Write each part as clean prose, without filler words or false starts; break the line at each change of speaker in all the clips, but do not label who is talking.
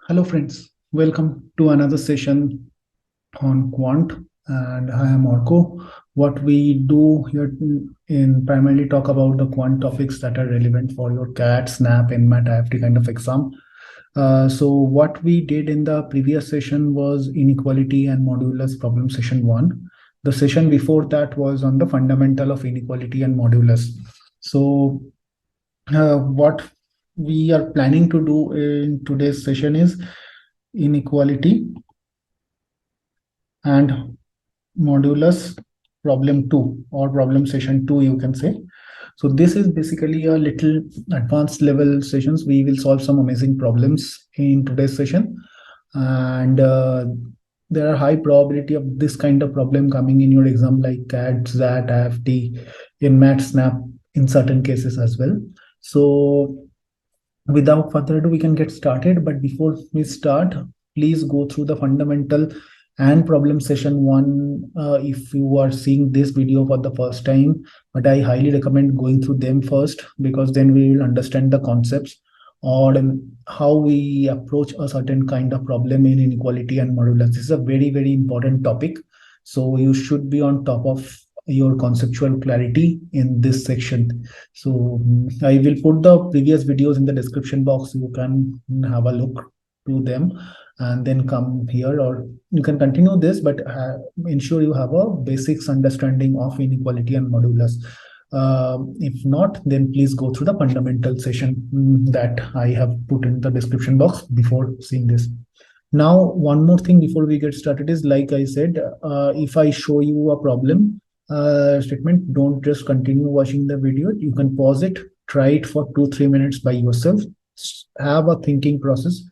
Hello friends, welcome to another session on Quant, and I am Marco. What we do here in primarily talk about the quant topics that are relevant for your CAT, SNAP, NMAT, IFT kind of exam. So what we did in the previous session was inequality and modulus problem session 1. The session before that was on the fundamental of inequality and modulus. So what we are planning to do in today's session is inequality and modulus problem 2 or problem session 2, you can say. So this is basically a little advanced level sessions. We will solve some amazing problems in today's session, and there are high probability of this kind of problem coming in your exam like CAT, XAT, IFT, in MAT, SNAP in certain cases as well. So without further ado, we can get started. But before we start, please go through the fundamental and problem session 1 if you are seeing this video for the first time. But I highly recommend going through them first, because then we will understand the concepts or how we approach a certain kind of problem in inequality and modulus. This is a very, very important topic. So you should be on top of your conceptual clarity in this section. So I will put the previous videos in the description box. You can have a look to them and then come here, or you can continue this, but ensure you have a basics understanding of inequality and modulus. If not, then please go through the fundamental session that I have put in the description box before seeing this. Now, one more thing before we get started is, like I said, if I show you a problem statement, don't just continue watching the video. You can pause it, try it for 2-3 minutes by yourself, have a thinking process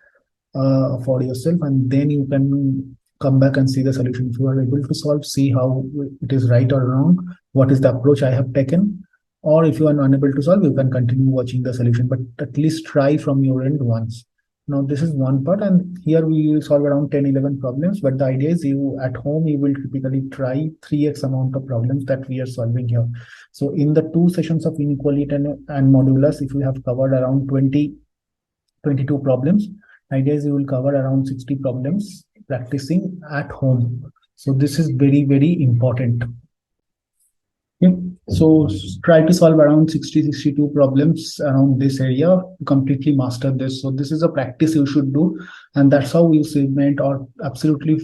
for yourself, and then you can come back and see the solution. If you are able to solve, see how it is right or wrong, what is the approach I have taken. Or if you are unable to solve, you can continue watching the solution, but at least try from your end once. Now this is one part, and here we will solve around 10-11 problems, but the idea is you at home, you will typically try 3x amount of problems that we are solving here. So in the 2 sessions of inequality and modulus, if we have covered around 22 problems, idea is you will cover around 60 problems practicing at home. So this is very, very important. Okay. So try to solve around 60-62 problems around this area to completely master this. So this is a practice you should do, and that's how you cement or absolutely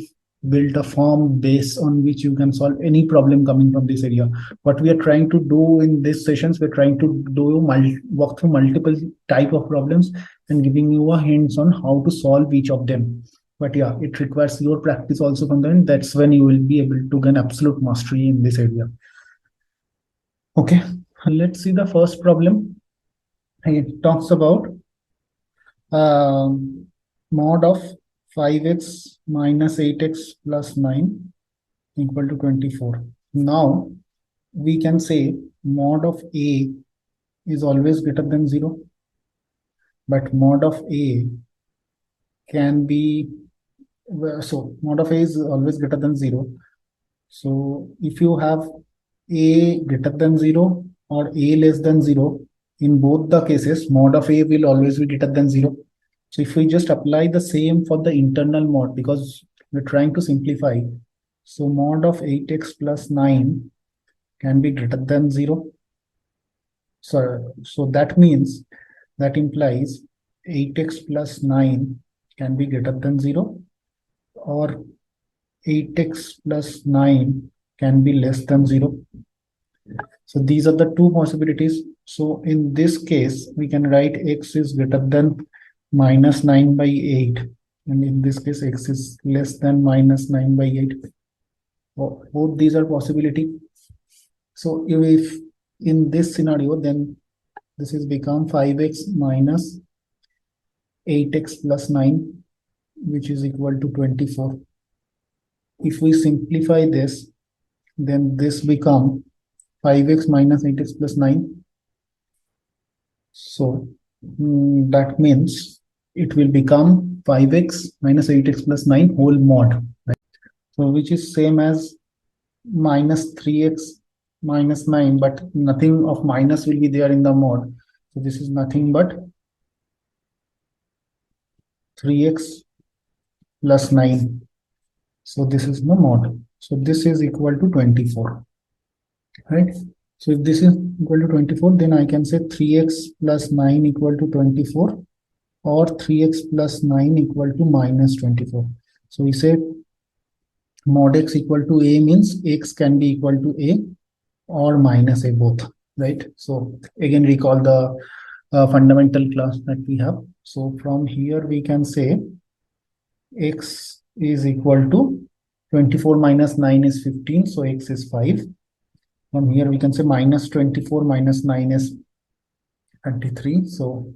build a firm base on which you can solve any problem coming from this area. What we are trying to do in these sessions, we're trying to walk through multiple type of problems and giving you a hints on how to solve each of them. But yeah, it requires your practice also from the end. That's when you will be able to gain absolute mastery in this area. Okay, let's see the first problem. It talks about mod of 5x minus 8x plus 9 equal to 24. Now, we can say mod of A is always greater than 0, but mod of A can be, so mod of A is always greater than 0. So if you have A greater than 0 or A less than 0, in both the cases, mod of A will always be greater than 0. So if we just apply the same for the internal mod, because we're trying to simplify, so mod of 8x plus 9 can be greater than 0. So that means, that implies 8x plus 9 can be greater than 0, or 8x plus 9 can be less than 0. So these are the 2 possibilities. So in this case, we can write x is greater than minus 9 by 8. And in this case, x is less than minus 9 by 8. Both these are possibility. So if in this scenario, then this is become 5x minus 8x plus 9, which is equal to 24. If we simplify this, then this become 5x minus 8x plus 9. So that means it will become 5x minus 8x plus 9 whole mod, right? So which is same as minus 3x minus 9, but nothing of minus will be there in the mod. So this is nothing but 3x plus 9. So this is the mod. So this is equal to 24, right? So if this is equal to 24, then I can say 3x plus 9 equal to 24, or 3x plus 9 equal to minus 24. So we say mod x equal to a means x can be equal to a or minus a, both, right? So again, recall the fundamental class that we have. So from here we can say x is equal to 24 minus 9 is 15, so x is 5. From here we can say minus 24 minus 9 is 23, so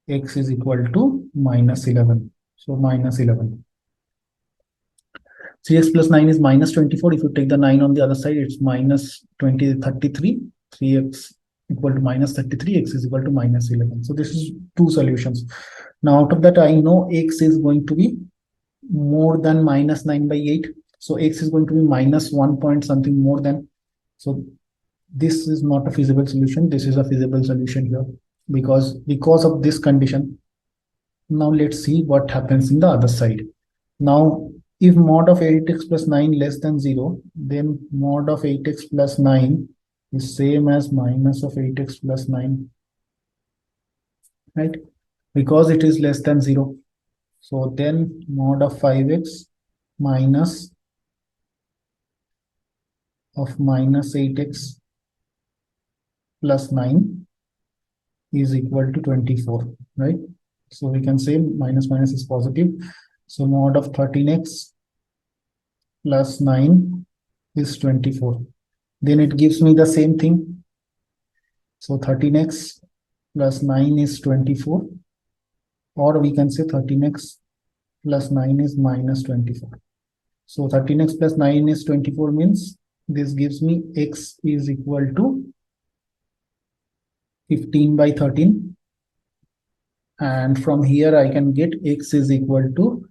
x is equal to minus 11. So minus 11. 3x plus 9 is minus 24. If you take the 9 on the other side, it's minus 33. 3x equal to minus 33, x is equal to minus 11. So this is two solutions. Now out of that, I know x is going to be more than minus 9 by 8. So x is going to be minus 1 point something more than. So this is not a feasible solution. This is a feasible solution here because of this condition. Now let's see what happens in the other side. Now, if mod of 8x plus 9 less than 0, then mod of 8x plus 9 is same as minus of 8x plus 9, right? Because it is less than 0. So then mod of 5x minus of minus 8x plus 9 is equal to 24, right? So we can say minus minus is positive. So mod of 13x plus 9 is 24. Then it gives me the same thing. So 13x plus 9 is 24. Or we can say 13x plus 9 is minus 24. So 13x plus 9 is 24 means this gives me x is equal to 15 by 13. And from here I can get x is equal to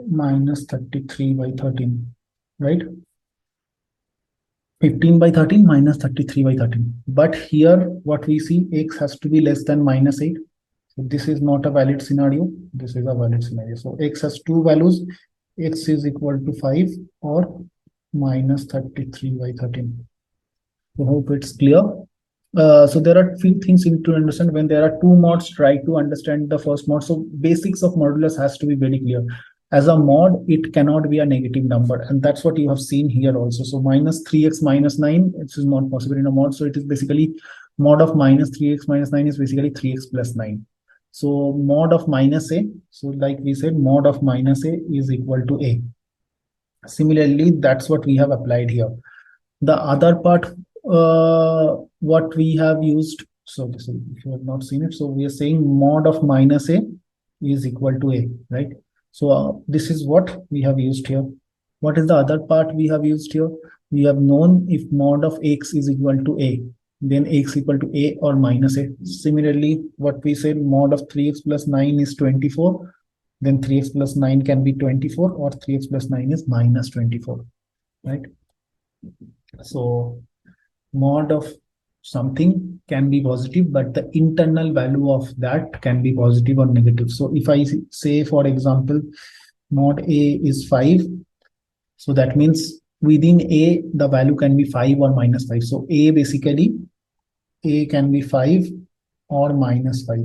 minus 33 by 13, right? 15 by 13 minus 33 by 13. But here what we see, x has to be less than minus 8. So this is not a valid scenario. This is a valid scenario. So x has two values. X is equal to 5 or minus 33 by 13. I hope it's clear. So there are few things you need to understand. When there are two mods, try to understand the first mod. So basics of modulus has to be very clear. As a mod, it cannot be a negative number, and that's what you have seen here also. So minus 3x minus 9, it is not possible in a mod. So it is basically mod of minus 3x minus 9 is basically 3x plus 9. So mod of minus a, so like we said, mod of minus a is equal to a. Similarly, that's what we have applied here. The other part, what we have used, so this is, if you have not seen it, so we are saying mod of minus a is equal to a, right? So this is what we have used here. What is the other part we have used here? We have known if mod of x is equal to a, then x equal to a or minus a. Similarly, what we said, mod of 3x plus 9 is 24, then 3x plus 9 can be 24, or 3x plus 9 is minus 24, right? So mod of something can be positive, but the internal value of that can be positive or negative. So if I say, for example, mod a is 5, so that means within a, the value can be 5 or minus 5. So a basically, a can be 5 or minus 5,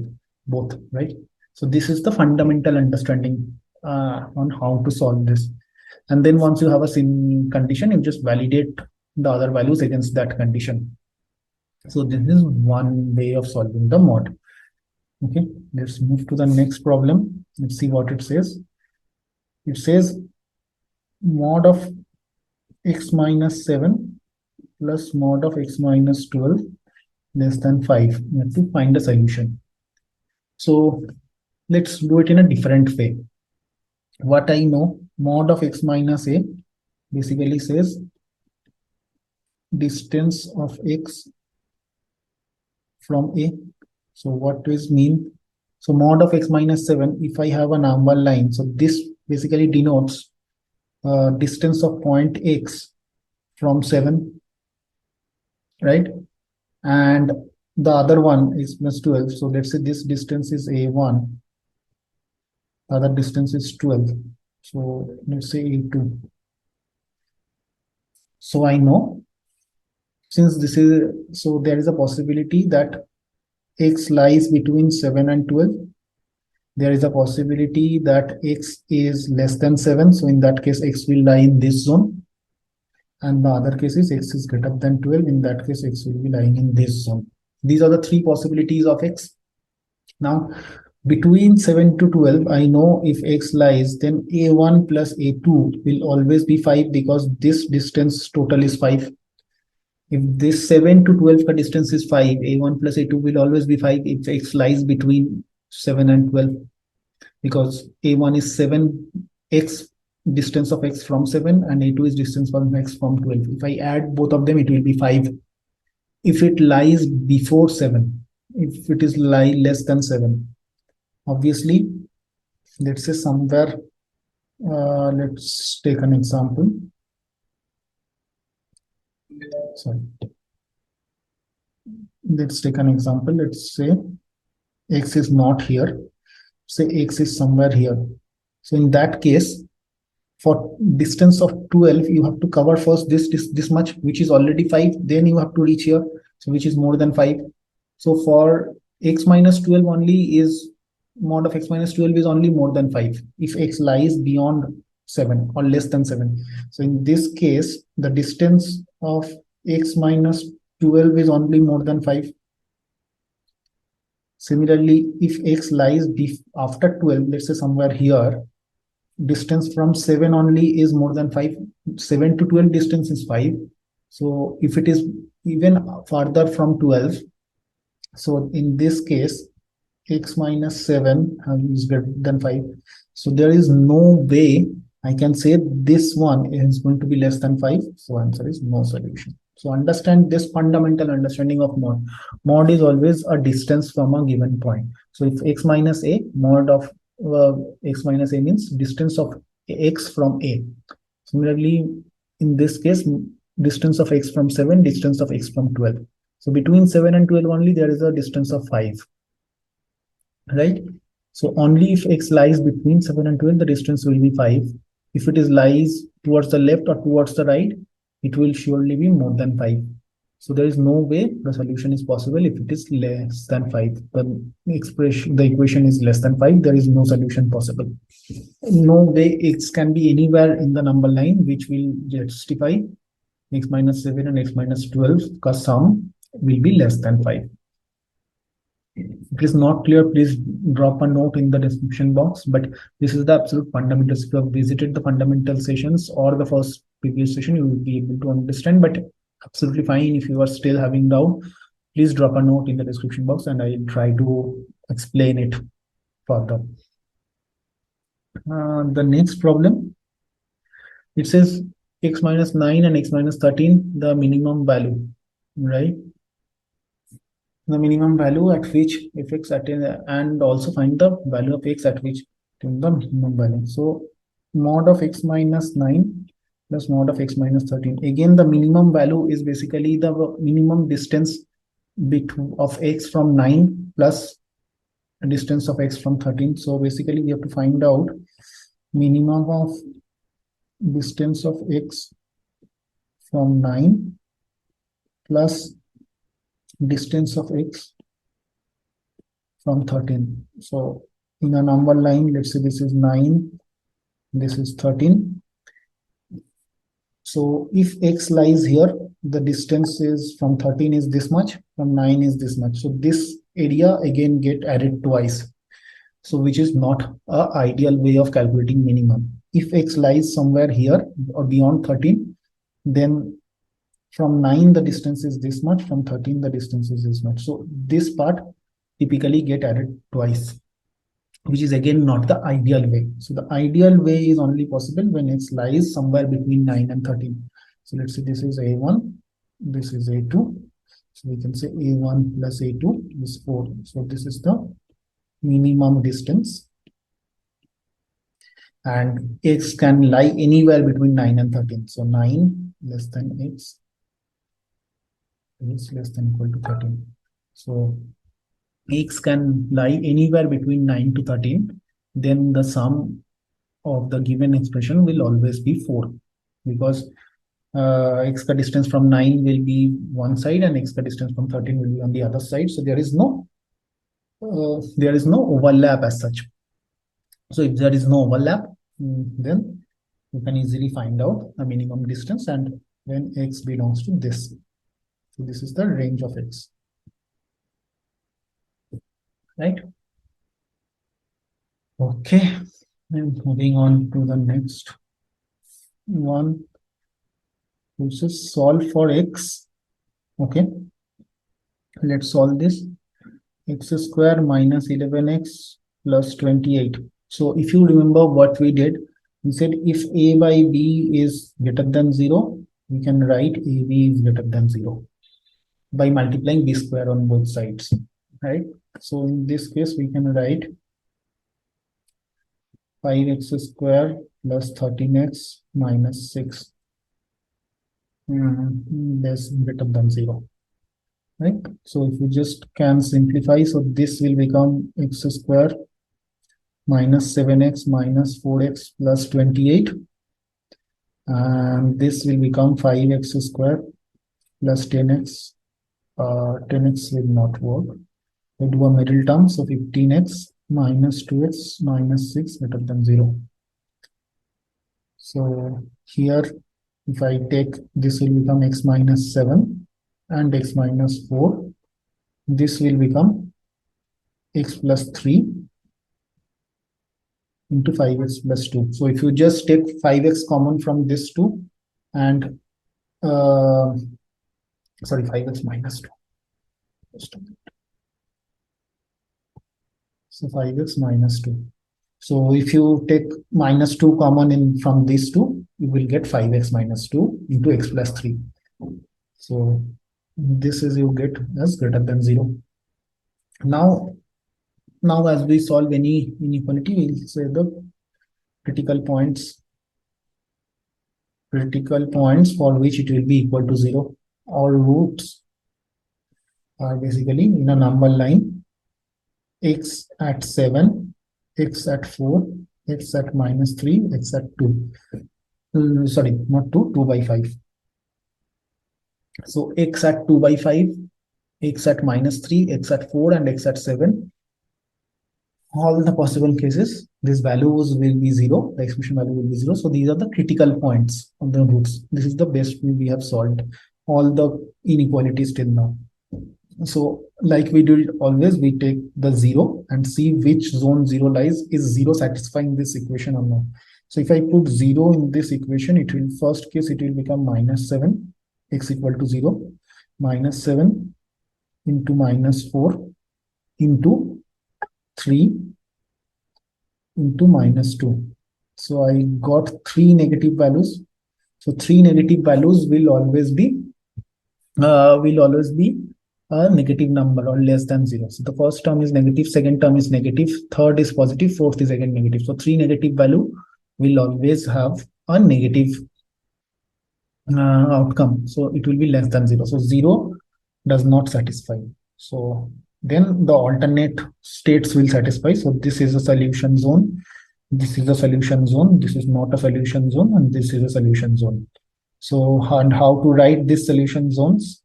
both, right? So this is the fundamental understanding on how to solve this. And then once you have a condition, you just validate the other values against that condition. So this is one way of solving the mod. Okay, let's move to the next problem. Let's see what it says. It says mod of x minus 7 plus mod of x minus 12 less than 5. We have to find a solution. So let's do it in a different way. What I know, mod of x minus a basically says distance of x from a. So what does mean? So mod of x minus 7, if I have a number line, so this basically denotes distance of point x from 7, right? And the other one is plus 12. So let's say this distance is A1, the other distance is 12. So let's say A2. So I know, since this is, so there is a possibility that x lies between 7 and 12. There is a possibility that x is less than 7. So in that case, x will lie in this zone. And the other case is x is greater than 12. In that case, x will be lying in this zone. These are the three possibilities of x. Now, between 7 to 12, I know if x lies, then A1 plus A2 will always be 5 because this distance total is 5. If this 7 to 12 ka distance is 5, A1 plus A2 will always be 5 if x lies between 7 and 12, because A1 is 7, x distance of x from 7, and A2 is distance from x from 12. If I add both of them, it will be 5. If it lies before 7, if it is lie less than 7, obviously, let's say somewhere, let's take an example. Sorry. Let's take an example. Let's say x is not here. Say x is somewhere here. So in that case, for distance of 12, you have to cover first this much, which is already 5. Then you have to reach here, so which is more than 5. So for x minus 12 only is mod of x minus 12 is only more than 5 if x lies beyond 7 or less than 7. So in this case, the distance of x minus 12 is only more than 5. Similarly, if x lies after 12, let's say somewhere here, distance from 7 only is more than 5. 7 to 12 distance is 5. So if it is even farther from 12, so in this case, x minus 7 is greater than 5. So there is no way I can say this one is going to be less than 5. So answer is no solution. So understand this fundamental understanding of mod. Mod is always a distance from a given point. So if x minus a, mod of x minus a means distance of x from a. Similarly, in this case, distance of x from 7, distance of x from 12. So between 7 and 12 only there is a distance of 5. Right? So only if x lies between 7 and 12, the distance will be 5. If it is lies towards the left or towards the right, it will surely be more than 5. So there is no way the solution is possible if it is less than 5. The equation is less than 5. There is no solution possible. No way x can be anywhere in the number line which will justify x minus 7 and x minus 12, because sum will be less than 5. If it is not clear, please drop a note in the description box. But this is the absolute fundamentals. If you have visited the fundamental sessions or the first previous session, you will be able to understand. But absolutely fine. If you are still having doubt, please drop a note in the description box and I'll try to explain it further. The next problem, it says x minus 9 and x minus 13, the minimum value, right? The minimum value at which if x attain, and also find the value of x at which the minimum value. So mod of x minus 9 plus mod of x minus 13. Again, the minimum value is basically the minimum distance of x from 9 plus a distance of x from 13. So basically we have to find out minimum of distance of x from 9 plus distance of x from 13. So in a number line, let's say this is 9, this is 13. So if x lies here, the distance is from 13 is this much, from 9 is this much. So this area again get added twice. So which is not an ideal way of calculating minimum. If x lies somewhere here or beyond 13, then from 9 the distance is this much, from 13 the distance is this much. So this part typically get added twice, which is again not the ideal way. So the ideal way is only possible when x lies somewhere between 9 and 13. So let's say this is A1, this is A2. So we can say A1 plus A2 is 4. So this is the minimum distance. And x can lie anywhere between 9 and 13. So 9 less than x is less than equal to 13. So x can lie anywhere between 9 to 13. Then the sum of the given expression will always be 4, because x ka distance from 9 will be one side and x ka distance from 13 will be on the other side. So there is no overlap as such. So if there is no overlap, then you can easily find out the minimum distance, and when x belongs to this. So this is the range of x, right? Okay, and moving on to the next one, which is solve for x. Okay, let's solve this. X square minus 11x plus 28. So if you remember what we did, we said if a by b is greater than 0, we can write ab is greater than 0 by multiplying b square on both sides, right? So in this case, we can write 5x square plus 13x minus 6 less greater than 0. Right? So if we just can simplify, so this will become x square minus 7x minus 4x plus 28. And this will become 5x square plus 10x. 10x will not work. We do a middle term, so 15x minus 2x minus 6 greater than 0. So here, if I take, this will become x minus 7 and x minus 4. This will become x plus 3 into 5x plus 2. So if you just take 5x common from this 2 and sorry, 5x minus 2. So 5x minus 2. So if you take minus 2 common in from these two, you will get 5x minus 2 into x plus 3. So this is you get as greater than 0. Now as we solve any inequality, we'll say the critical points for which it will be equal to 0. All roots are basically in a number line: x at 7, x at 4, x at minus 3, x at 2. Sorry, not 2, 2 by 5. So x at 2 by 5, x at minus 3, x at 4, and x at 7. All the possible cases, these values will be 0. The expression value will be 0. So these are the critical points of the roots. This is the best way we have solved all the inequalities till now. So like we do always, we take the 0 and see which zone 0 lies. Is 0 satisfying this equation or not? So if I put 0 in this equation, it will, first case, it will become minus 7, x equal to 0, minus 7 into minus 4 into 3 into minus 2. So I got 3 negative values. So 3 negative values will always be a negative number or less than 0. So the first term is negative, second term is negative, third is positive, fourth is again negative. So 3 negative value will always have a negative outcome. So it will be less than 0. So 0 does not satisfy. So then the alternate states will satisfy. So this is a solution zone, this is a solution zone, this is not a solution zone, and this is a solution zone. So and how to write these solution zones?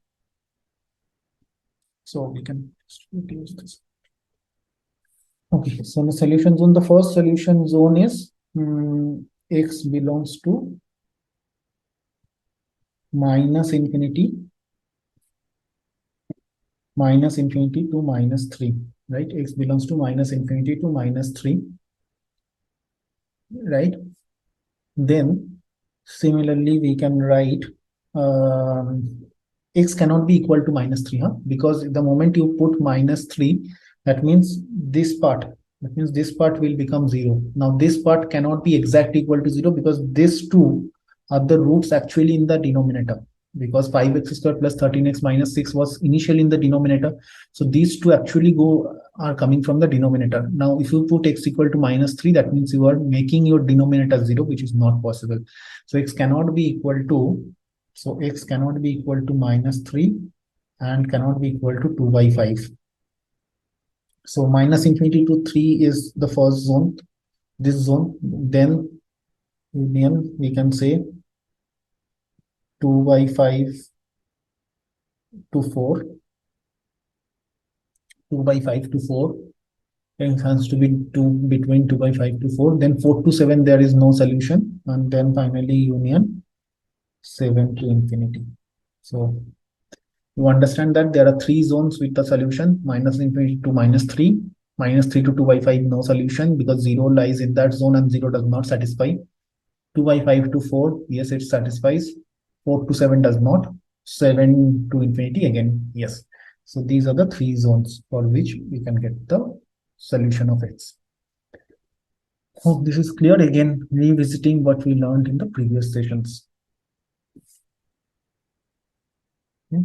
So we can use this. Okay, so the solution zone, the first solution zone is x belongs to minus infinity to minus 3, right? X belongs to minus infinity to minus 3, right? Then similarly, we can write x cannot be equal to minus 3, because the moment you put minus 3, that means this part will become 0. Now this part cannot be exactly equal to 0, because these two are the roots actually in the denominator, because 5x squared plus 13x minus 6 was initially in the denominator. So these two actually are coming from the denominator. Now if you put x equal to minus 3, that means you are making your denominator 0, which is not possible. So x cannot be equal to minus 3, and cannot be equal to 2 by 5. So minus infinity to 3 is the first zone, this zone. Then union, we can say 2 by 5 to 4. 2 by 5 to 4. It has to be between 2 by 5 to 4. Then 4 to 7, there is no solution. And then finally union 7 to infinity. So you understand that there are 3 zones with the solution: minus infinity to minus 3, minus 3 to 2 by 5, no solution because 0 lies in that zone and 0 does not satisfy. 2 by 5 to 4, yes, it satisfies. 4 to 7 does not. 7 to infinity, again, yes. So these are the 3 zones for which we can get the solution of x. Hope this is clear. Again, revisiting what we learned in the previous sessions. Okay.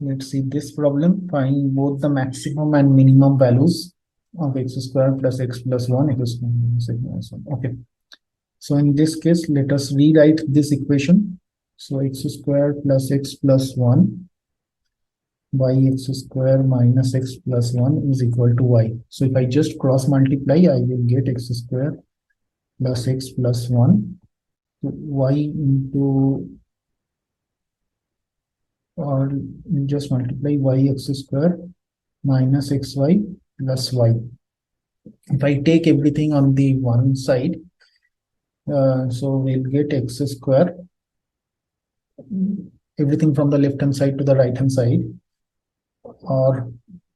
Let's see this problem. Find both the maximum and minimum values of x squared plus x plus 1 equals 1. Okay. So in this case, let us rewrite this equation. So x squared plus x plus 1 by x squared minus x plus 1 is equal to y. So if I just cross multiply, I will get x squared plus x plus 1 y into, or just multiply yx squared minus xy plus y. If I take everything on the one side, so we'll get x squared, everything from the left hand side to the right hand side, or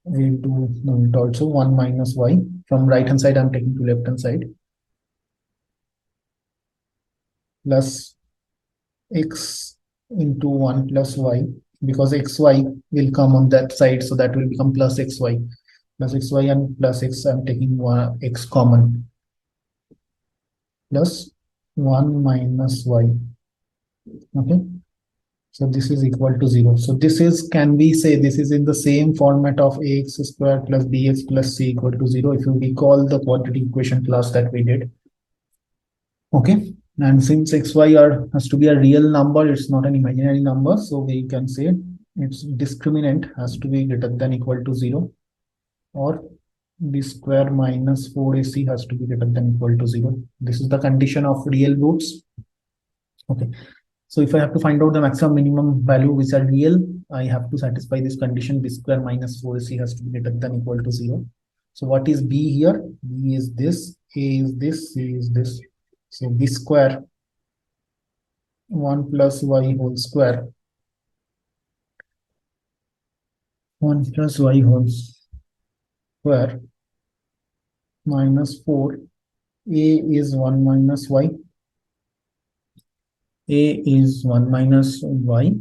we'll do also 1 minus y. From right hand side, I'm taking to left hand side, plus x into 1 plus y, because xy will come on that side, so that will become plus xy. Plus xy and plus x, I'm taking x common, plus 1 minus y. Okay, so this is equal to 0. So this is, can we say this is in the same format of ax squared plus bx plus c equal to 0, if you recall the quadratic equation class that we did. Okay, and since xy has to be a real number, it's not an imaginary number, so we can say its discriminant has to be greater than equal to 0, or b square minus 4ac has to be greater than equal to 0. This is the condition of real roots. Okay, so if I have to find out the maximum minimum value which are real, I have to satisfy this condition: b square minus 4ac has to be greater than equal to 0. So what is b here? B is this, a is this, c is this. So b square 1 plus y whole square, 1 plus y whole square minus 4. A is 1 minus y. A is 1 minus y,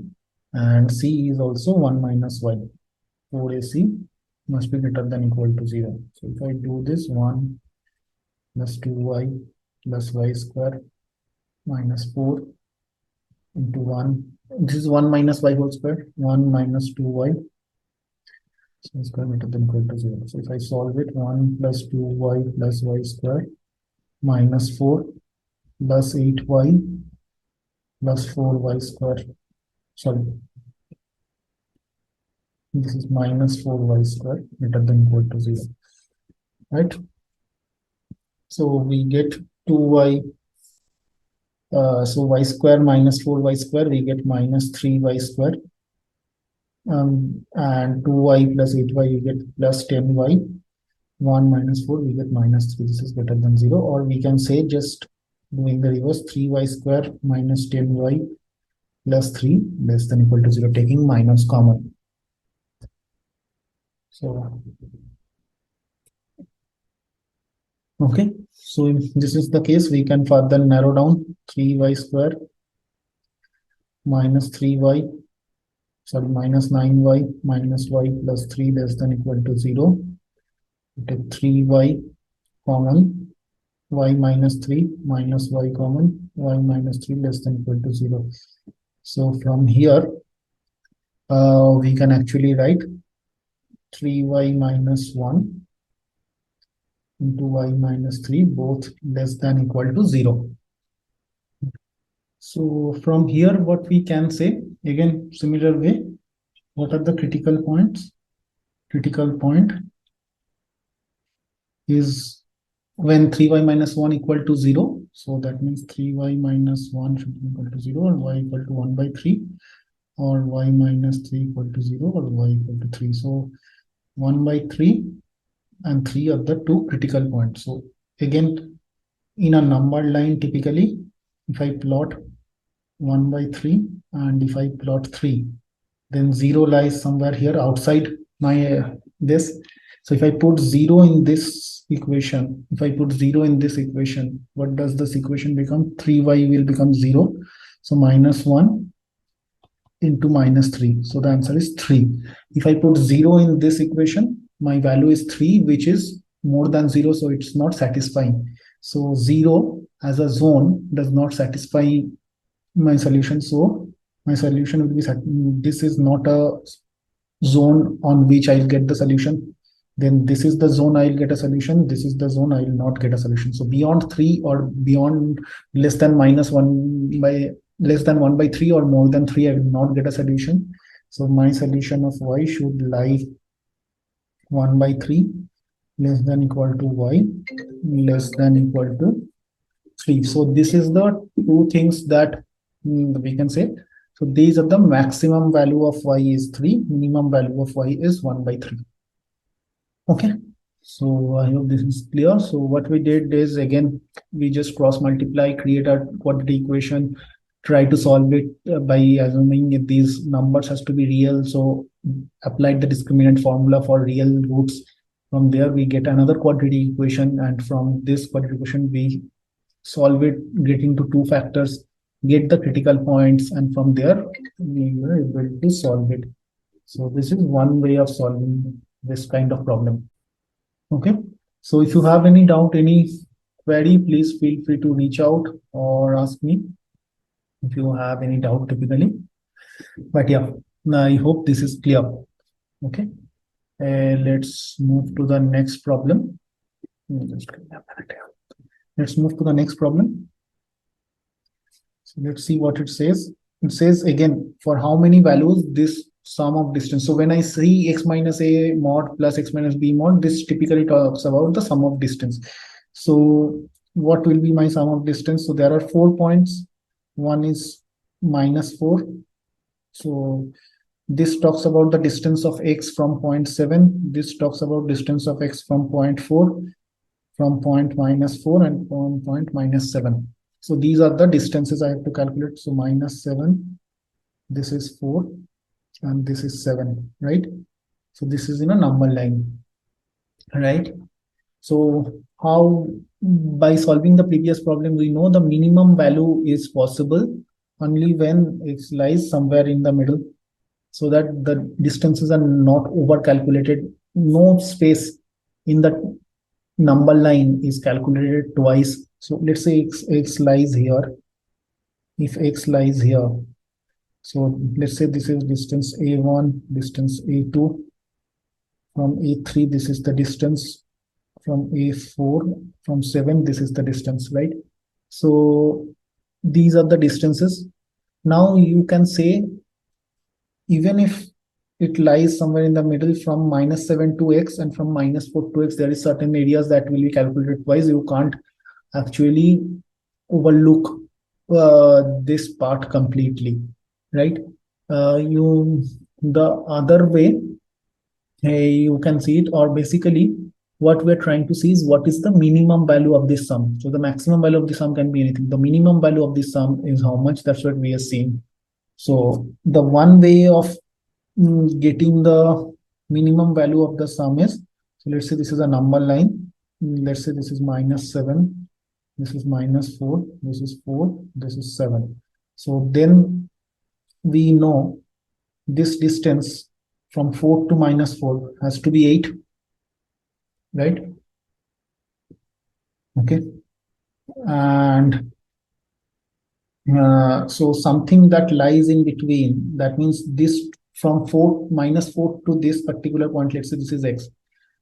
and c is also 1 minus y. 4ac must be greater than equal to 0. So if I do this, 1 plus 2y plus y square minus 4 into 1. This is 1 minus y whole square, 1 minus 2y. So square greater than equal to 0. So if I solve it, 1 plus 2y plus y square minus 4 plus 8y plus 4y square. Sorry, this is minus 4y square greater than equal to 0. Right? So we get 2y. So y square minus 4y square, we get minus 3y square. And 2y plus 8y, we get plus 10y. 1 minus 4, we get minus 3. This is greater than 0. Or we can say, just doing the reverse, 3y square minus 10y plus 3 less than equal to 0, taking minus common. So, okay. So if this is the case, we can further narrow down 3y square minus 3y, sorry, minus 9y minus y plus 3 less than equal to 0. Take 3y common, y minus 3 minus y common, y minus 3 less than equal to 0. So from here, we can actually write 3y minus 1 into y minus 3, both less than equal to 0. So from here, what we can say, again, similar way, What are the critical points? Critical point is when 3y minus 1 equal to 0. So that means 3y minus 1 should be equal to 0, or y equal to 1 by 3, or y minus 3 equal to 0, or y equal to 3. So 1 by 3 and 3 are the two critical points. So again, in a number line, typically, if I plot 1 by 3 and if I plot 3, then 0 lies somewhere here outside my this. So if I put 0 in this equation, what does this equation become? 3y will become 0. So minus 1 into minus 3. So the answer is 3. If I put 0 in this equation, my value is 3, which is more than 0, so it's not satisfying. So 0 as a zone does not satisfy my solution. So my solution will be, this is not a zone on which I'll get the solution. Then this is the zone I'll get a solution. This is the zone I will not get a solution. So beyond 3 or beyond less than minus 1 by less than 1 by 3 or more than 3, I will not get a solution. So my solution of y should lie 1 by 3 less than equal to y less than equal to 3. So this is the two things that we can say. So these are the maximum value of y is 3, minimum value of y is 1 by 3. Okay, so I hope this is clear. So what we did is, again, we just cross multiply, create a quantity equation, try to solve it by assuming these numbers has to be real. So applied the discriminant formula for real roots. From there we get another quantity equation, and from this quantity equation we solve it, getting to two factors, get the critical points, and from there we were able to solve it. So this is one way of solving this kind of problem. Okay, so if you have any doubt, any query, please feel free to reach out or ask me if you have any doubt typically. But yeah, I hope this is clear. Okay, let's move to the next problem. Let's move to the next problem. So let's see what it says. It says, again, for how many values this sum of distance. So when I see x minus a mod plus x minus b mod, this typically talks about the sum of distance. So what will be my sum of distance? So there are 4 points. One is minus 4. So this talks about the distance of x from point 7. This talks about distance of x from point 4, from point minus 4, and from point minus 7. So these are the distances I have to calculate. So minus 7, this is 4, and this is 7, right? So this is in a number line, right? So how, by solving the previous problem, we know the minimum value is possible only when x lies somewhere in the middle, so that the distances are not over calculated. No space in the number line is calculated twice. So let's say x lies here. If x lies here, so let's say this is distance a1, distance a2. From a3, this is the distance. From a4, from 7, this is the distance, right? So these are the distances. Now you can say, even if it lies somewhere in the middle from minus 7 to x and from minus 4 to x, there is certain areas that will be calculated twice. You can't actually overlook this part completely, right? The other way you can see it, or basically what we're trying to see is what is the minimum value of this sum. So the maximum value of the sum can be anything. The minimum value of this sum is how much. That's what we are seeing. So the one way of getting the minimum value of the sum is, so let's say this is a number line. Let's say this is minus 7, this is minus 4, this is 4, this is 7. So then we know this distance from 4 to minus 4 has to be 8, right? Okay, and so something that lies in between, that means this from minus 4 to this particular point, let's say this is x,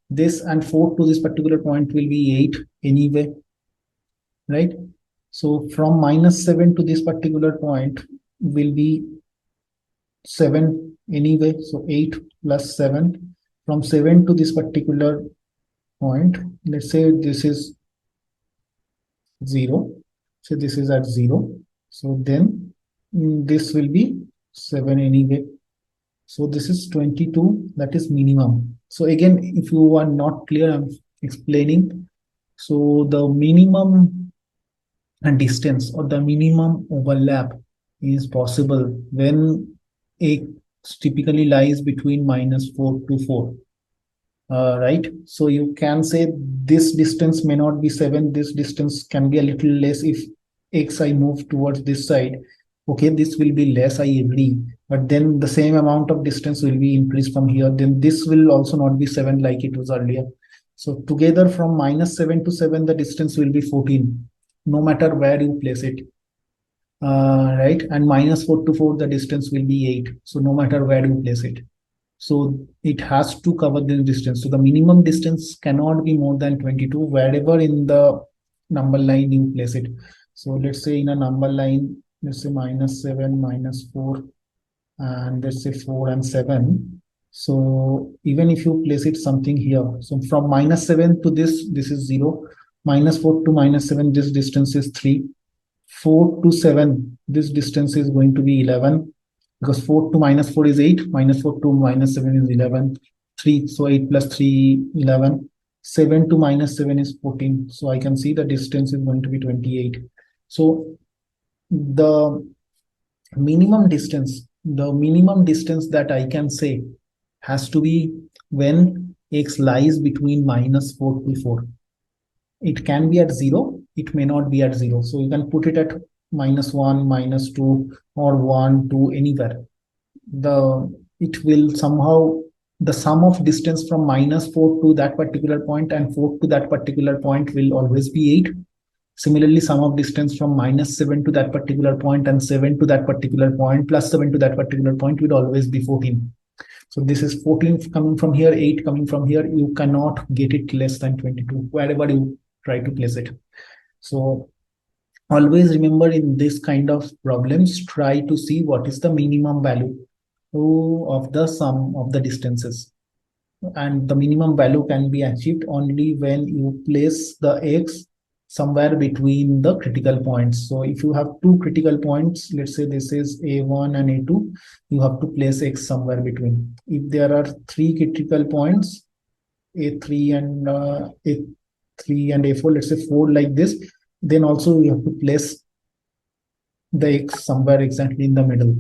this and 4 to this particular point will be 8 anyway, right? So from minus 7 to this particular point will be 7, anyway. So 8 plus 7, from 7 to this particular point, let's say this is 0. So this is at 0. So then this will be 7 anyway. So this is 22, that is minimum. So again, if you are not clear, I'm explaining. So the minimum distance or the minimum overlap is possible when X typically lies between -4 to 4. Right? So you can say this distance may not be 7, this distance can be a little less if X I move towards this side. Okay, this will be less, I agree. But then the same amount of distance will be increased from here. Then this will also not be 7 like it was earlier. So together from -7 to 7, the distance will be 14, no matter where you place it. Right? And -4 to 4, the distance will be 8. So no matter where you place it. So it has to cover the distance. So the minimum distance cannot be more than 22 wherever in the number line you place it. So let's say in a number line, let's say -7, -4, and let's say 4 and 7. So even if you place it something here, so from -7 to this is 0. -4 to -7, this distance is 3. 4 to 7, this distance is going to be 11. Because 4 to -4 is 8, -4 to -7 is 11, 3, so 8 plus 3, 11, 7 to -7 is 14, so I can see the distance is going to be 28. So the minimum distance that I can say has to be when X lies between -4 to 4. It can be at 0, it may not be at 0, so you can put it at -1, -2, or 1, 2, anywhere. It will somehow, the sum of distance from -4 to that particular point and 4 to that particular point will always be 8. Similarly, sum of distance from -7 to that particular point and 7 to that particular point plus 7 to that particular point will always be 14. So this is 14 coming from here, 8 coming from here. You cannot get it less than 22 wherever you try to place it. So always remember, in this kind of problems, try to see what is the minimum value of the sum of the distances. And the minimum value can be achieved only when you place the X somewhere between the critical points. So if you have two critical points, let's say this is A1 and A2, you have to place X somewhere between. If there are three critical points, A3 and A4, let's say 4 like this, then also you have to place the X somewhere exactly in the middle.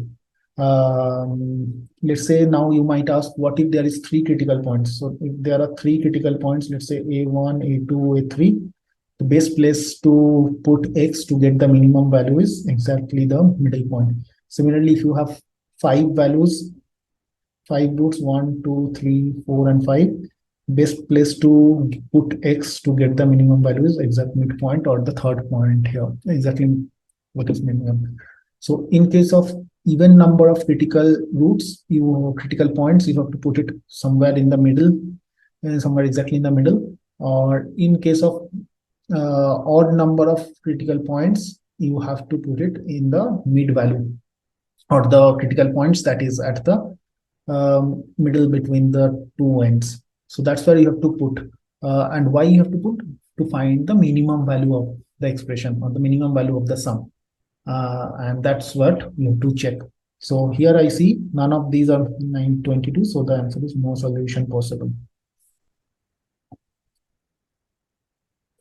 Let's say now you might ask, what if there is 3 critical points? So if there are 3 critical points, let's say A1, A2, A3, the best place to put X to get the minimum value is exactly the middle point. Similarly, if you have 5 values, 5 roots, 1, 2, 3, 4, and 5, best place to put X to get the minimum value is exact midpoint or the third point here, exactly what is minimum. So in case of even number of critical roots, critical points, you have to put it somewhere in the middle, somewhere exactly in the middle. Or in case of odd number of critical points, you have to put it in the mid value, or the critical points that is at the middle between the two ends. So that's where you have to put. And why you have to put? To find the minimum value of the expression, or the minimum value of the sum. And that's what you have to check. So here I see none of these are 922, so the answer is no solution possible.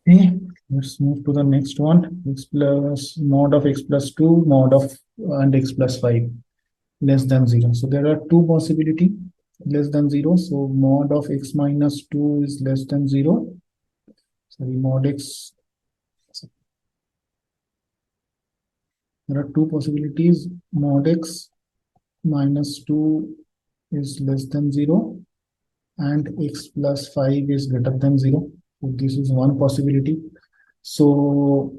Okay, let's move to the next one. X plus mod of X plus 2 mod of and X plus 5 less than 0. So there are two possibility less than 0. So mod of X minus 2 is less than 0. Sorry, mod X. There are two possibilities. Mod X minus 2 is less than 0 and X plus 5 is greater than 0. So this is one possibility. So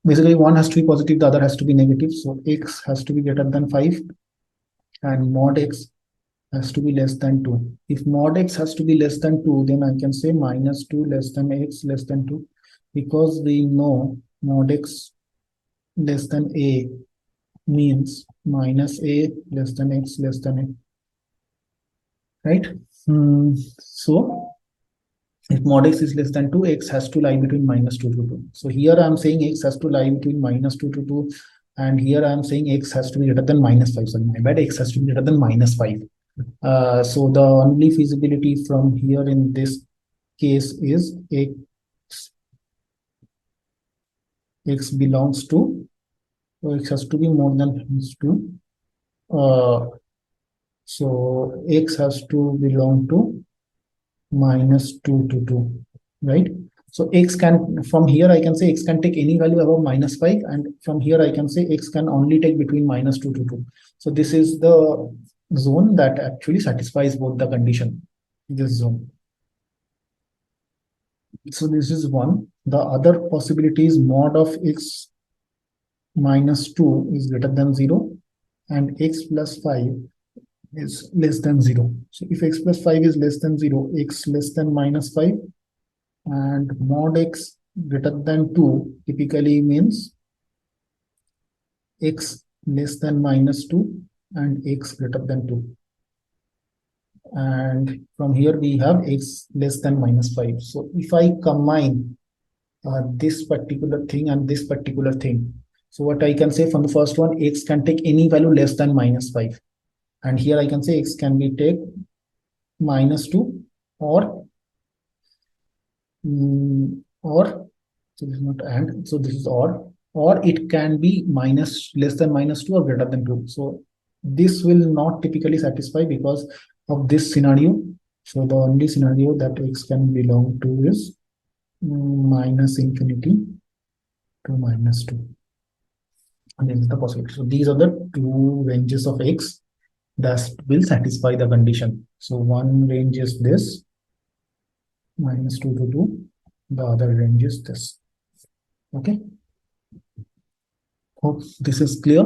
basically one has to be positive, the other has to be negative. So X has to be greater than 5 and mod X has to be less than 2. If mod X has to be less than 2, then I can say minus 2 less than X less than 2, because we know mod X less than A means minus a less than x less than a, right? So if mod x is less than 2, x has to lie between minus 2 to 2. So here I'm saying x has to lie between minus 2 to 2, and here I'm saying x has to be greater than minus 5. So my bad, x has to be greater than minus 5. So the only feasibility from here in this case is x belongs to, so x has to be more than 2. So x has to belong to minus 2 to 2, right? So x can, from here I can say x can take any value above minus 5, and from here I can say x can only take between minus 2 to 2. So this is the zone that actually satisfies both the condition, this zone. So this is one. The other possibility is mod of x minus 2 is greater than 0 and x plus 5 is less than 0. So if x plus 5 is less than 0, x less than minus 5, and mod x greater than 2 typically means x less than minus 2 and x greater than 2. And from here we have x less than minus 5. So if I combine this particular thing and this particular thing, so what I can say from the first one, x can take any value less than minus 5. And here I can say x can be take minus 2 or so this is not and, so this is or it can be minus less than minus 2 or greater than 2. So this will not typically satisfy because of this scenario. So the only scenario that x can belong to is minus infinity to minus 2. And this is the possibility. So these are the two ranges of x that will satisfy the condition. So one range is this, minus 2 to 2. The other range is this. Okay. Hope this is clear.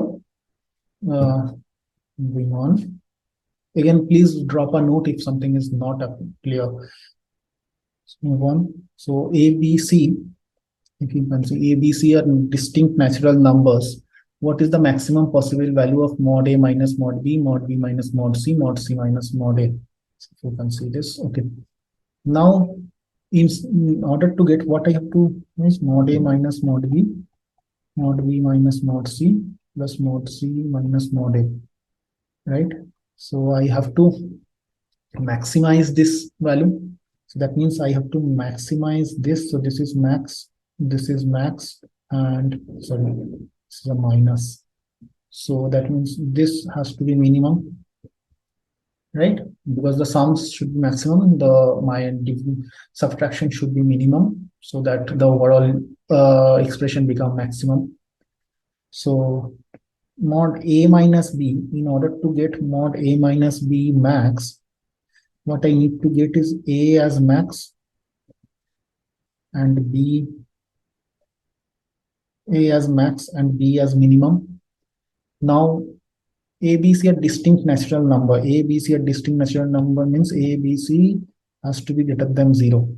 Moving on. Again, please drop a note if something is not clear. Let's move on. So A, B, C, if you can see A, B, C are distinct natural numbers. What is the maximum possible value of mod A minus mod B minus mod C minus mod A? So if you can see this, okay. Now, in order to get what I have to is mod A minus mod B minus mod C plus mod C minus mod A, right? So I have to maximize this value. So that means I have to maximize this. So this is max, and sorry, this is a minus. So that means this has to be minimum, right? Because the sums should be maximum, my subtraction should be minimum, so that the overall expression become maximum. So mod A minus B, in order to get mod A minus B max, what I need to get is A as max and B, A as max and B as minimum. Now A, B, C are distinct natural number. A, B, C are distinct natural number means A, B, C has to be greater than 0.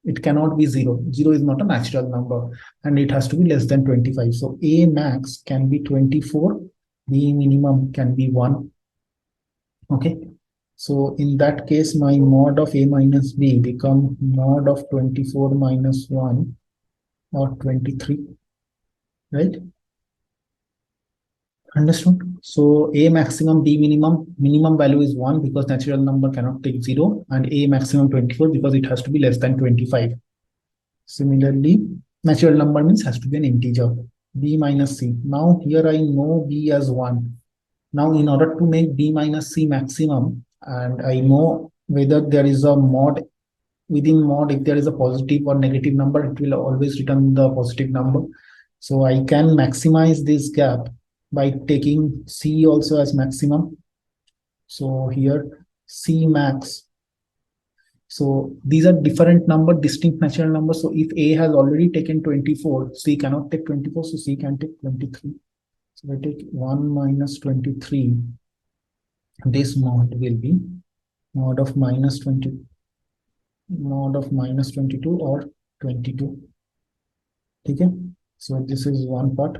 It cannot be 0. 0 is not a natural number, and it has to be less than 25. So A max can be 24, B minimum can be 1. Okay. So in that case, my mod of A minus B become mod of 24 minus 1 or 23, right? Understood? So A maximum, B minimum value is 1 because natural number cannot take 0, and A maximum 24 because it has to be less than 25. Similarly, natural number means has to be an integer. B minus C. Now here I know B as 1. Now in order to make B minus C maximum, and I know whether there is a mod, within mod, if there is a positive or negative number, it will always return the positive number. So I can maximize this gap by taking C also as maximum. So here C max. So these are different number, distinct natural numbers. So if A has already taken 24, C cannot take 24, so C can take 23. So I take 1 minus 23. This mod will be mod of minus 20, mod of minus 22 or 22. Okay. So this is one part.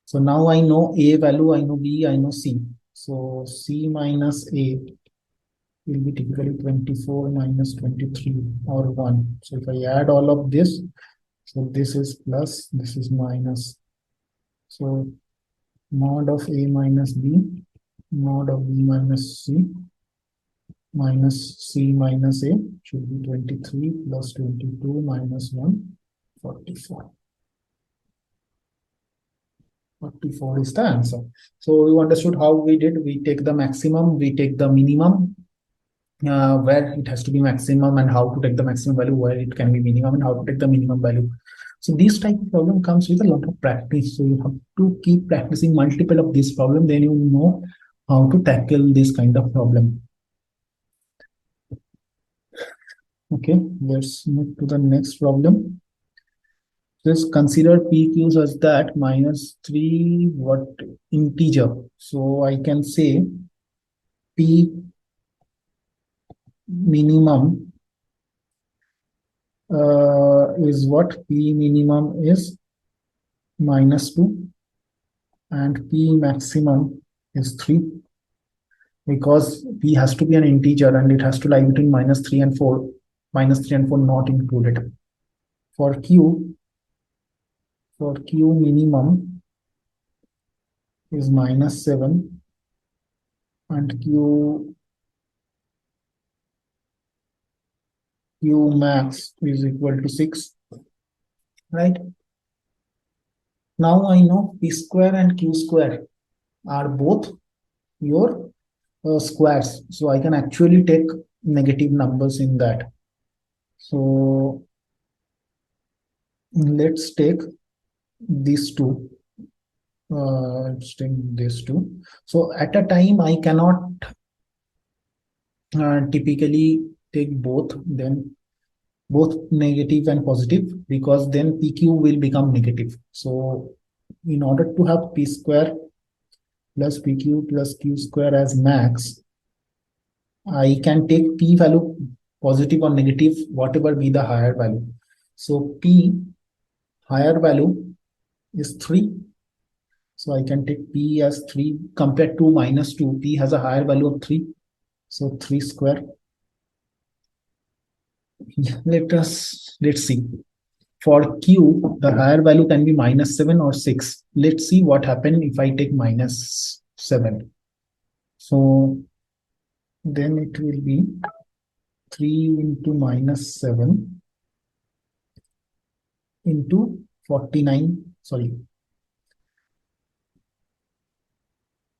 So now I know A value, I know B, I know C. So C minus A will be typically 24 minus 23 or 1. So if I add all of this, so this is plus, this is minus. So mod of A minus B, mod of B minus C, minus C minus A should be 23 plus 22 minus 1, 44. 44 is the answer. So you understood how we did. We take the maximum, we take the minimum, where it has to be maximum, and how to take the maximum value where it can be minimum, and how to take the minimum value. So this type of problem comes with a lot of practice. So you have to keep practicing multiple of this problem, then you know how to tackle this kind of problem. Okay, let's move to the next problem. Just consider PQ as that minus 3 what integer. So I can say P minimum is what? P minimum is minus 2 and P maximum is 3, because P has to be an integer and it has to lie between minus 3 and 4. Minus 3 and 4 not included. For Q minimum is minus 7 and Q max is equal to 6, right? Now I know P square and Q square are both your squares. So I can actually take negative numbers in that. So let's take these two. Let's take these two. So at a time, I cannot typically take both, then both negative and positive, because then PQ will become negative. So in order to have P square plus PQ plus Q square as max, I can take P value positive or negative, whatever be the higher value. So P higher value is 3. So I can take P as 3 compared to minus 2. P has a higher value of 3. So 3 square. Let's see. For Q, the higher value can be minus 7 or 6. Let's see what happens if I take minus 7. So then it will be 3 into minus 7 into 49, sorry,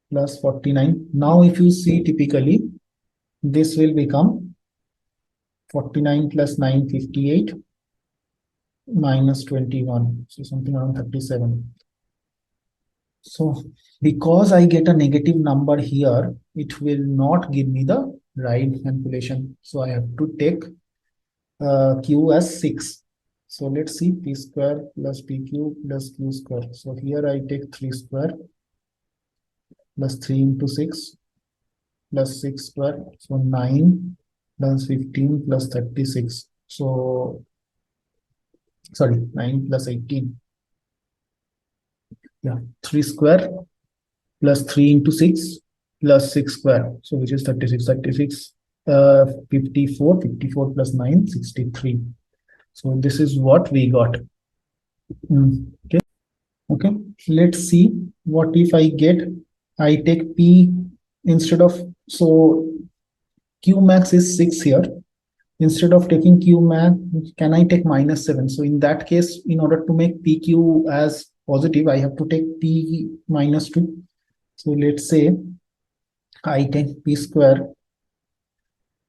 plus 49. Now if you see typically, this will become 49 plus 9, 58, minus 21, so something around 37. So because I get a negative number here, it will not give me the right manipulation. So I have to take Q as 6. So let's see, P square plus PQ plus Q square. So here I take 3 square plus 3 into 6 plus 6 square. So 9 plus 15 plus 36. So sorry, 9 plus 18. Yeah, 3 square plus 3 into 6 plus 6 square. So which is 36. 36, 54. 54 plus 9, 63. So this is what we got. Okay. Okay. Let's see what if I take P instead of, so Q max is 6 here. Instead of taking Q max, can I take minus 7? So in that case, in order to make PQ as positive, I have to take P minus 2. So let's say I take P square.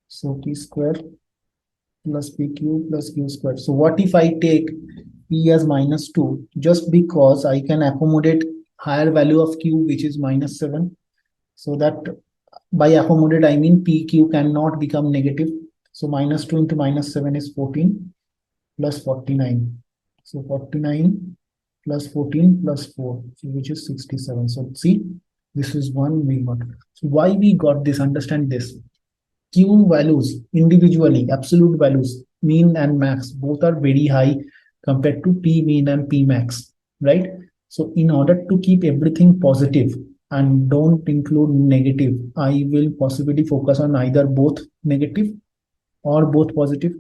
So P square plus PQ plus Q square. So what if I take P as minus 2, just because I can accommodate higher value of Q, which is minus 7. So that by accommodate, I mean PQ cannot become negative. So minus 2 into minus 7 is 14 plus 49. So 49 plus 14 plus 4, so which is 67. So see, this is one we got. So why we got this? Understand this. Q values individually, absolute values, mean and max, both are very high compared to P mean and P max, right? So in order to keep everything positive and don't include negative, I will possibly focus on either both negative or both positive.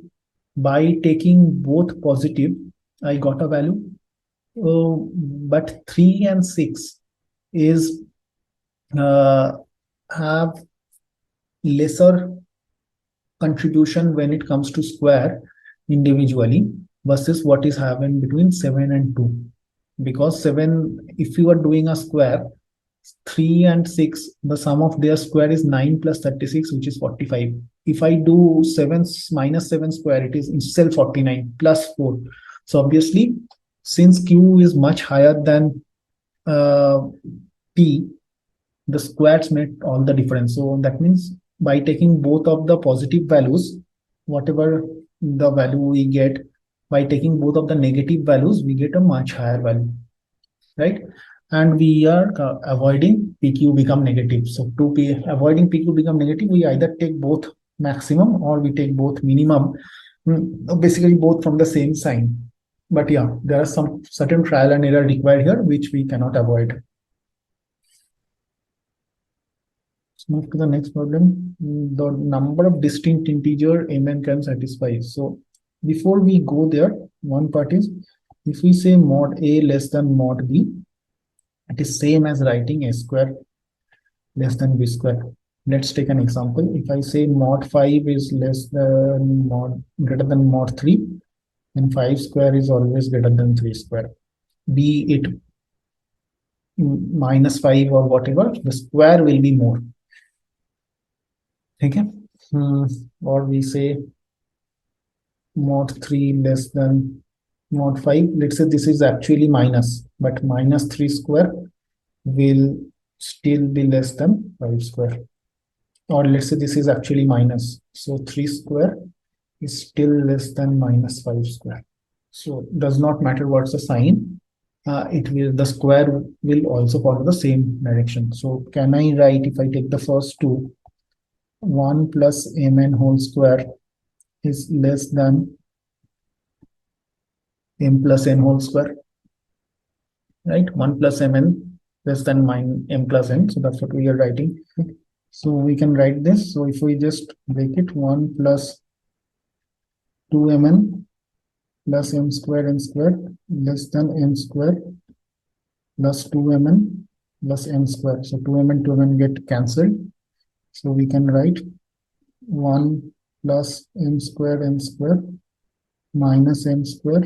By taking both positive, I got a value. But 3 and 6 is have lesser contribution when it comes to square individually versus what is happening between 7 and 2. Because 7, if you are doing a square, 3 and 6, the sum of their square is 9 plus 36, which is 45. If I do 7 minus 7 square, it is itself 49 plus 4. So obviously, since Q is much higher than P, the squares make all the difference. So that means by taking both of the positive values, whatever the value we get, by taking both of the negative values, we get a much higher value, right? And we are avoiding PQ become negative. So to be avoiding PQ become negative, we either take both maximum or we take both minimum, basically both from the same sign. But yeah, there are some certain trial and error required here, which we cannot avoid. Let's move to the next problem. The number of distinct integer mn can satisfy. So before we go there, one part is, if we say mod A less than mod B, it is same as writing a square less than b square. Let's take an example. If I say mod 5 is less than mod greater than mod 3, then 5 square is always greater than 3 square. Be it minus 5 or whatever, the square will be more. Okay. Or we say mod 3 less than mod 5. Let's say this is actually minus, but minus 3 square will still be less than 5 square. Or let's say this is actually minus. So 3 square is still less than minus 5 square. So does not matter what's the sign. The square will also follow the same direction. So can I write, if I take the first two, 1 plus mn whole square is less than m plus n whole square, right? 1 plus mn less than m plus n. So that's what we are writing. So we can write this. So if we just break it, 1 plus 2mn plus m square n square less than n square plus 2mn plus n square. So 2mn get cancelled. So we can write 1 plus m square n square minus n square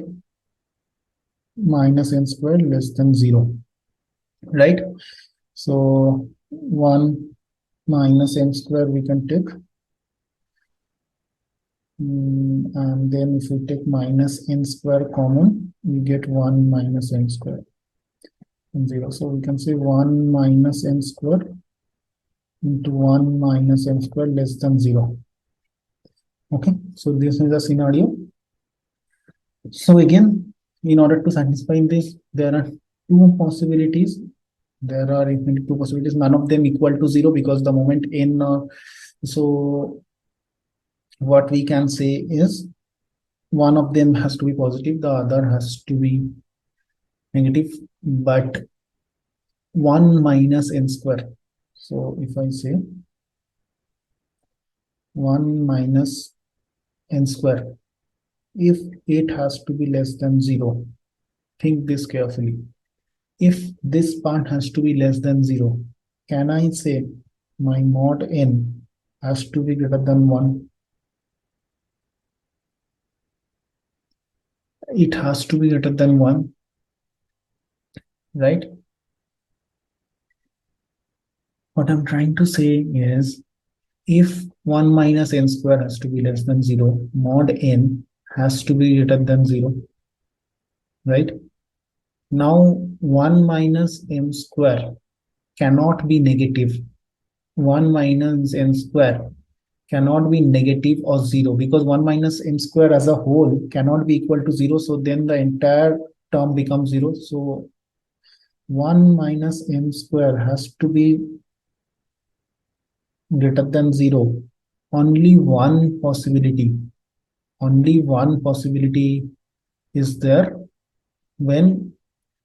minus n square less than 0, right? So 1 minus n square we can take, and then if we take minus n square common, we get 1 minus n square and 0. So we can say 1 minus n square into 1 minus n square less than 0. Okay, so this is the scenario. So again, in order to satisfy this, there are two possibilities. There are two possibilities, none of them equal to 0, because the moment n, so what we can say is one of them has to be positive, the other has to be negative, but 1 minus n square. So if I say 1 minus n square, if it has to be less than 0, think this carefully. If this part has to be less than 0, can I say my mod n has to be greater than 1? It has to be greater than 1, right? What I'm trying to say is, if 1 minus n square has to be less than 0, mod n has to be greater than 0, right? Now 1 minus m square cannot be negative. 1 minus n square cannot be negative or 0, because 1 minus m square as a whole cannot be equal to 0. So then the entire term becomes 0. So 1 minus m square has to be greater than 0. Only one possibility is there when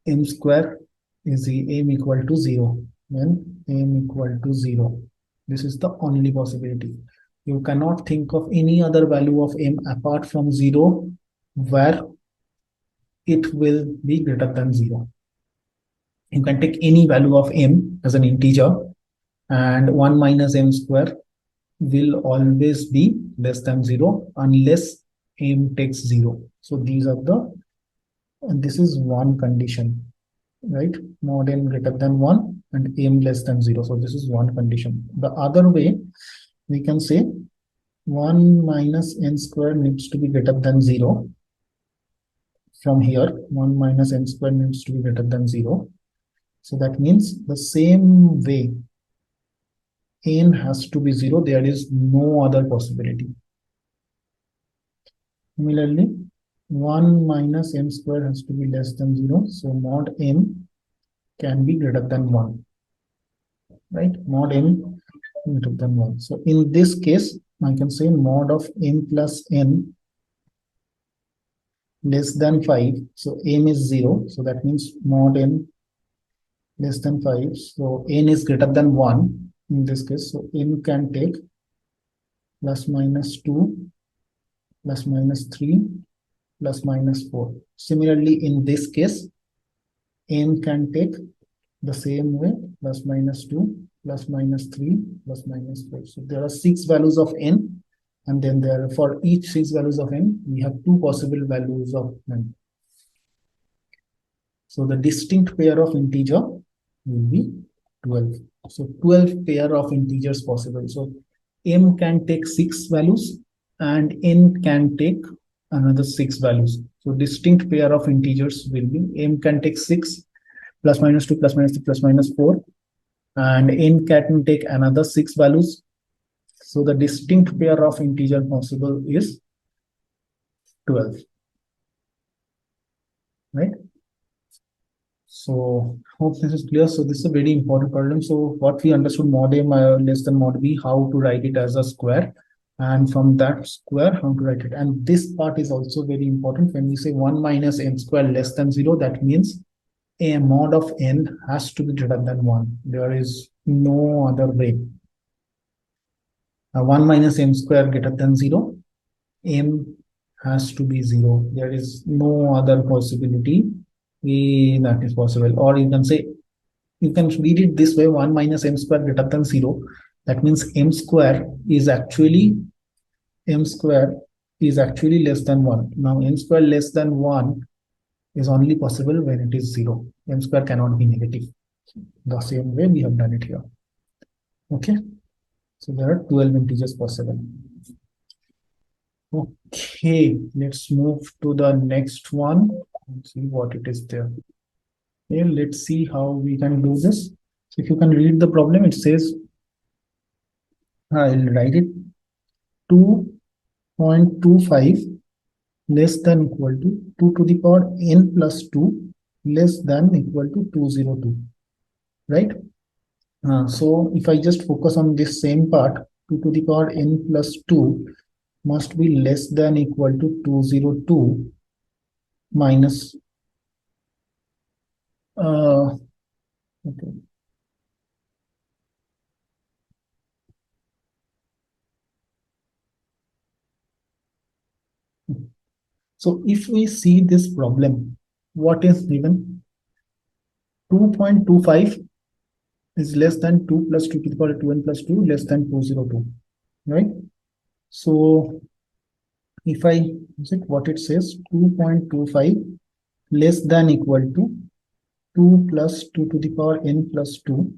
m square is m equal to 0. When m equal to 0, this is the only possibility. You cannot think of any other value of m apart from 0 where it will be greater than 0. You can take any value of m as an integer, and 1 minus m square will always be less than 0 unless m takes 0. So these are the, and this is one condition, right? Mod n greater than 1 and m less than 0. So this is one condition. The other way, we can say 1 minus n square needs to be greater than 0. From here, 1 minus n square needs to be greater than 0. So that means the same way n has to be 0. There is no other possibility. Similarly, 1 minus m square has to be less than 0. So mod m can be greater than 1. Right? Mod m greater than 1. So in this case, I can say mod of m plus n less than 5. So m is 0. So that means mod n less than 5. So n is greater than 1 in this case. So n can take plus minus 2, plus minus 3, plus minus 4. Similarly, in this case, n can take the same way, plus minus 2, plus minus 3, plus minus 4. So there are 6 values of n, and then there, for each 6 values of n, we have 2 possible values of n. So the distinct pair of integer will be 12. So 12 pair of integers possible. So m can take 6 values and n can take another 6 values. So distinct pair of integers will be m can take 6, plus minus 2, plus minus 3, plus minus 4, and n can take another 6 values. So the distinct pair of integer possible is 12. Right? So hope this is clear. So this is a very important problem. So what we understood, mod a less than mod b, how to write it as a square, and from that square how to write it. And this part is also very important. When we say 1 minus n square less than 0, that means a mod of n has to be greater than 1. There is no other way. 1 minus m square greater than 0, m has to be 0. There is no other possibility that is possible. Or you can say, you can read it this way: 1 minus m square greater than 0. That means m square is actually less than 1. Now m square less than 1 is only possible when it is 0. M square cannot be negative. The same way we have done it here. Okay. So there are 12 integers possible. Okay, let's move to the next one and see what it is there. Okay, let's see how we can do this. So if you can read the problem, it says, I'll write it, 2.25 less than equal to 2 to the power n plus 2 less than equal to 202. Right? So if I just focus on this same part, 2 to the power n plus 2 must be less than equal to 202 minus okay. So if we see this problem, what is given? 2.25 is less than 2 plus 2 to the power 2n plus 2 less than 202, right? So if I check what it says, 2.25 less than equal to 2 plus 2 to the power n plus 2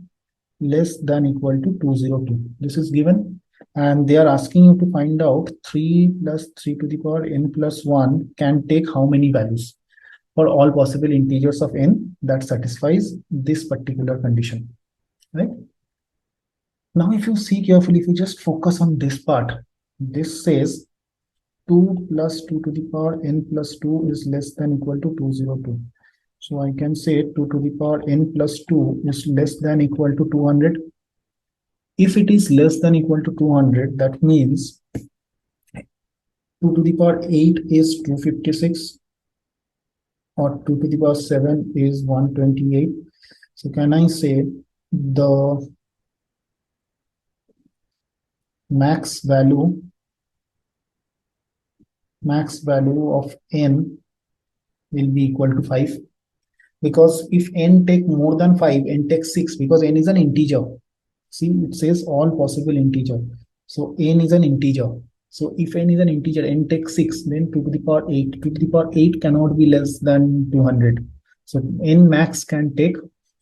less than equal to 202. This is given, and they are asking you to find out 3 plus 3 to the power n plus 1 can take how many values for all possible integers of n that satisfies this particular condition, right? Now, if you see carefully, if you just focus on this part, this says 2 plus 2 to the power n plus 2 is less than equal to 202. So I can say 2 to the power n plus 2 is less than equal to 200. If it is less than equal to 200, that means 2 to the power 8 is 256, or 2 to the power 7 is 128, So can I say the max value of n will be equal to 5? Because if n take more than 5, n takes 6, because n is an integer. See, it says all possible integer. So n is an integer. So if n is an integer, n takes 6, then 2 to the power 8. 2 to the power 8 cannot be less than 200. So n max can take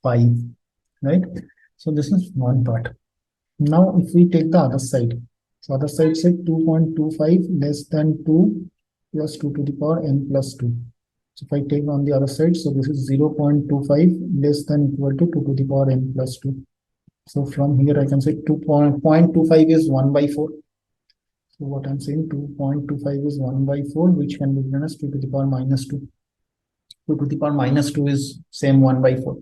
5, right? So this is one part. Now if we take the other side, so other side said 2.25 less than 2 plus 2 to the power n plus 2. So if I take on the other side, so this is 0.25 less than equal to 2 to the power n plus 2. So from here I can say 2.25 is 1 by 4. So what I'm saying, 2.25 is 1 by 4, which can be written as 2 to the power minus 2. 2 to the power minus 2 is same 1 by 4.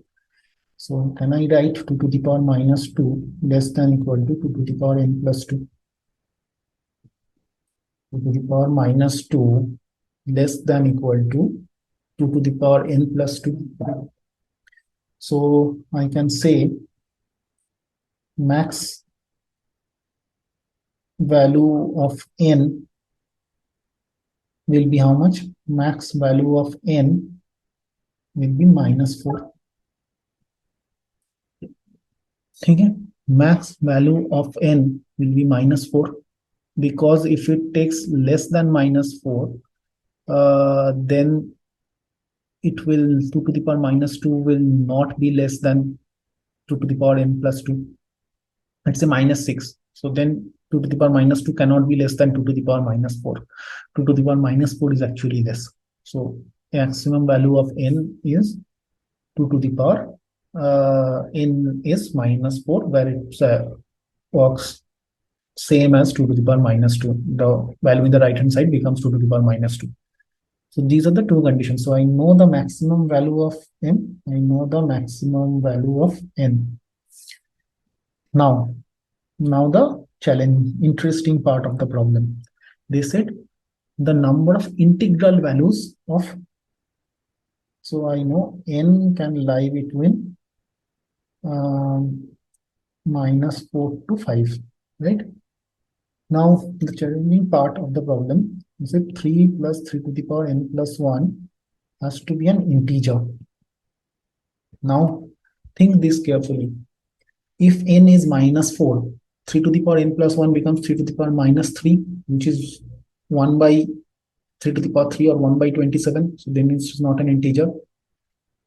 So can I write 2 to the power minus 2 less than equal to 2 to the power n plus 2? 2 to the power minus 2 less than equal to 2 to the power n plus 2. So I can say max value of n will be how much? Max value of n will be minus 4. Okay? Max value of n will be minus 4, because if it takes less than minus 4, then it will 2 to the power minus 2 will not be less than 2 to the power n plus 2. Let's say minus 6. So then 2 to the power minus 2 cannot be less than 2 to the power minus 4. 2 to the power minus 4 is actually this. So maximum value of n is 2 to the power n is minus 4, where it works same as 2 to the power minus 2. The value in the right hand side becomes 2 to the power minus 2. So these are the two conditions. So I know the maximum value of n. I know the maximum value of n. Now the challenge, interesting part of the problem. They said the number of integral values of, so I know n can lie between minus 4 to 5, right? Now the challenging part of the problem is that 3 plus 3 to the power n plus 1 has to be an integer. Now think this carefully. If n is minus 4, 3 to the power n plus 1 becomes 3 to the power minus 3, which is 1 by 3 to the power 3 or 1 by 27. So then it's not an integer.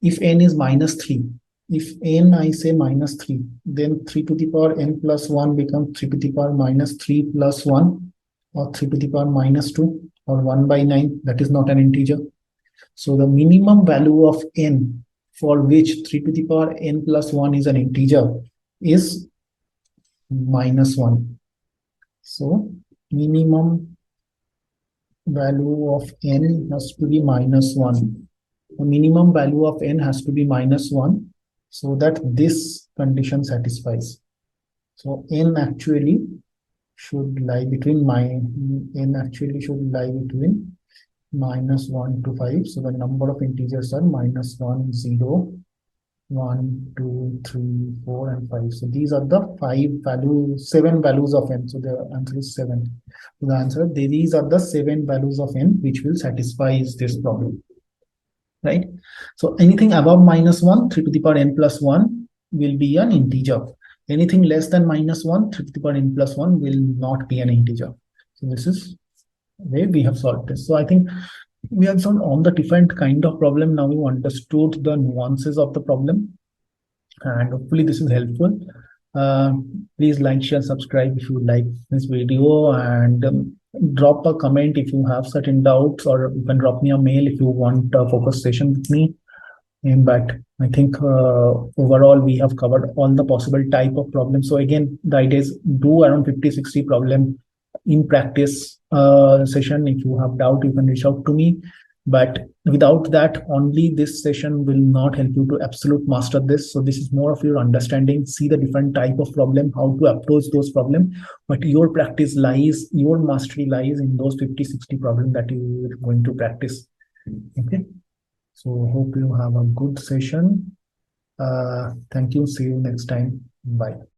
If n is minus 3, if n I say minus 3, then 3 to the power n plus 1 becomes 3 to the power minus 3 plus 1, or 3 to the power minus 2, or 1 by 9. That is not an integer. So the minimum value of n for which 3 to the power n plus 1 is an integer is minus 1. So minimum value of n has to be minus 1. The minimum value of n has to be minus 1, so that this condition satisfies. So n actually should lie between minus 1 to 5. So the number of integers are minus 1, 0, 1, 2, 3, 4, and 5. So these are the 7 values of n. So the answer is 7. So the answer, these are the 7 values of n which will satisfy this problem, right? So anything above minus 1, 3 to the power n plus 1 will be an integer. Anything less than minus 1, 3 to the power n plus 1 will not be an integer. So this is where we have solved this. So I think we have solved all the different kind of problem. Now we understood the nuances of the problem, and hopefully this is helpful. Please like, share, subscribe if you like this video, and drop a comment if you have certain doubts, or you can drop me a mail if you want a focus session with me. But I think overall we have covered all the possible type of problems. So again, the idea is do around 50-60 problem in practice session. If you have doubt, you can reach out to me. But without that, only this session will not help you to absolute master this. So this is more of your understanding, see the different type of problem, how to approach those problems. But your practice lies, your mastery lies in those 50-60 problems that you are going to practice. Okay. So hope you have a good session. Thank you. See you next time. Bye.